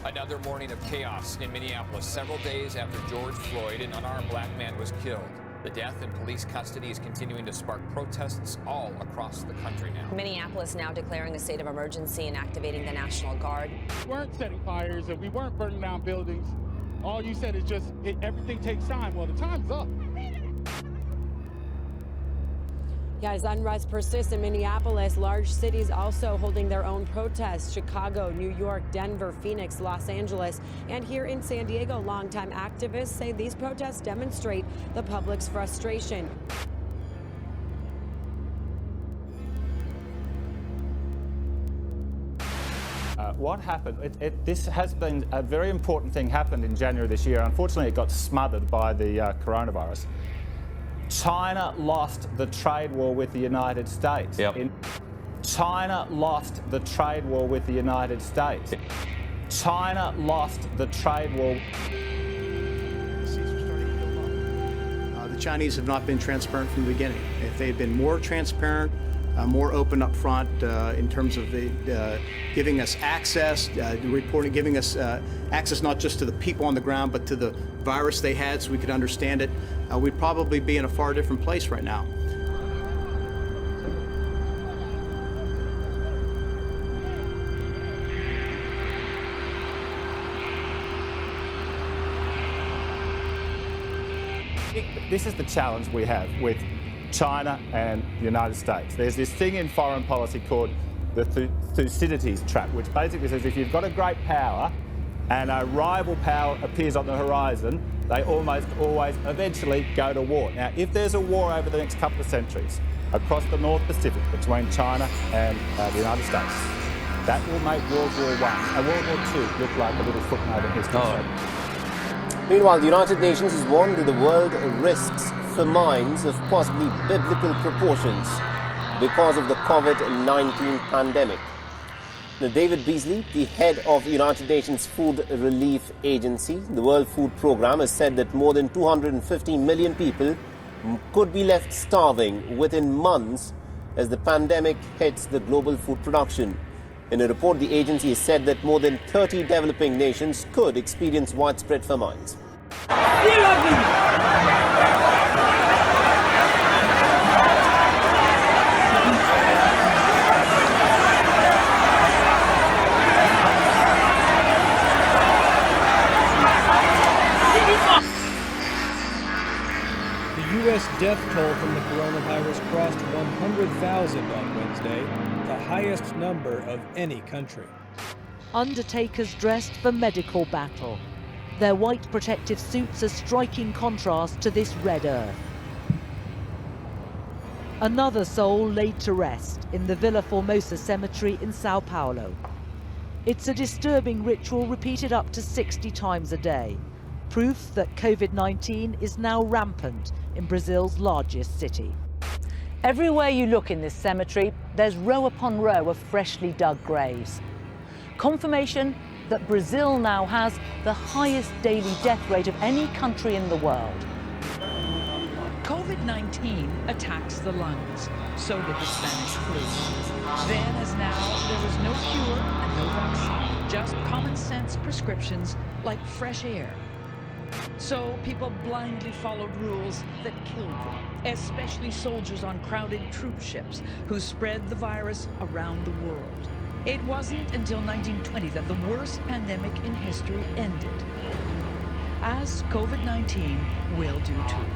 Another morning of chaos in Minneapolis, several days after George Floyd, an unarmed black man, was killed. The death in police custody is continuing to spark protests all across the country now. Minneapolis now declaring a state of emergency and activating the National Guard. We weren't setting fires and we weren't burning down buildings. All you said is just everything takes time. Well, the time's up. Yeah, as unrest persists in Minneapolis, large cities also holding their own protests. Chicago, New York, Denver, Phoenix, Los Angeles, and here in San Diego, longtime activists say these protests demonstrate the public's frustration. What happened? This has been a very important thing happened in January this year. Unfortunately, it got smothered by the coronavirus. China lost the trade war with the United States. China lost the trade war with the United States. China lost the trade war. The Chinese have not been transparent from the beginning. If they had been more transparent, more open up front in terms of giving us access, reporting, giving us access not just to the people on the ground, but to the virus they had so we could understand it, we'd probably be in a far different place right now. This is the challenge we have with China and the United States. There's this thing in foreign policy called the Thucydides trap, which basically says if you've got a great power and a rival power appears on the horizon, they almost always eventually go to war. Now, if there's a war over the next couple of centuries across the North Pacific between China and the United States, that will make World War I and World War II look like a little footnote in history. Meanwhile, the United Nations has warned that the world risks famines of possibly biblical proportions because of the COVID-19 pandemic. Now, David Beasley, the head of the United Nations Food Relief Agency, the World Food Programme, has said that more than 250 million people could be left starving within months as the pandemic hits the global food production. In a report, the agency has said that more than 30 developing nations could experience widespread famines. The U.S. death toll from the coronavirus crossed 100,000 on Wednesday, the highest number of any country. Undertakers dressed for medical battle. Their white protective suits a striking contrast to this red earth. Another soul laid to rest in the Villa Formosa cemetery in Sao Paulo. It's a disturbing ritual repeated up to 60 times a day. Proof that COVID-19 is now rampant in Brazil's largest city. Everywhere you look in this cemetery, there's row upon row of freshly dug graves. Confirmation that Brazil now has the highest daily death rate of any country in the world. COVID-19 attacks the lungs. So did the Spanish flu. Then, as now, there was no cure and no vaccine, just common sense prescriptions like fresh air. So people blindly followed rules that killed them, especially soldiers on crowded troop ships who spread the virus around the world. It wasn't until 1920 that the worst pandemic in history ended, as COVID-19 will do too.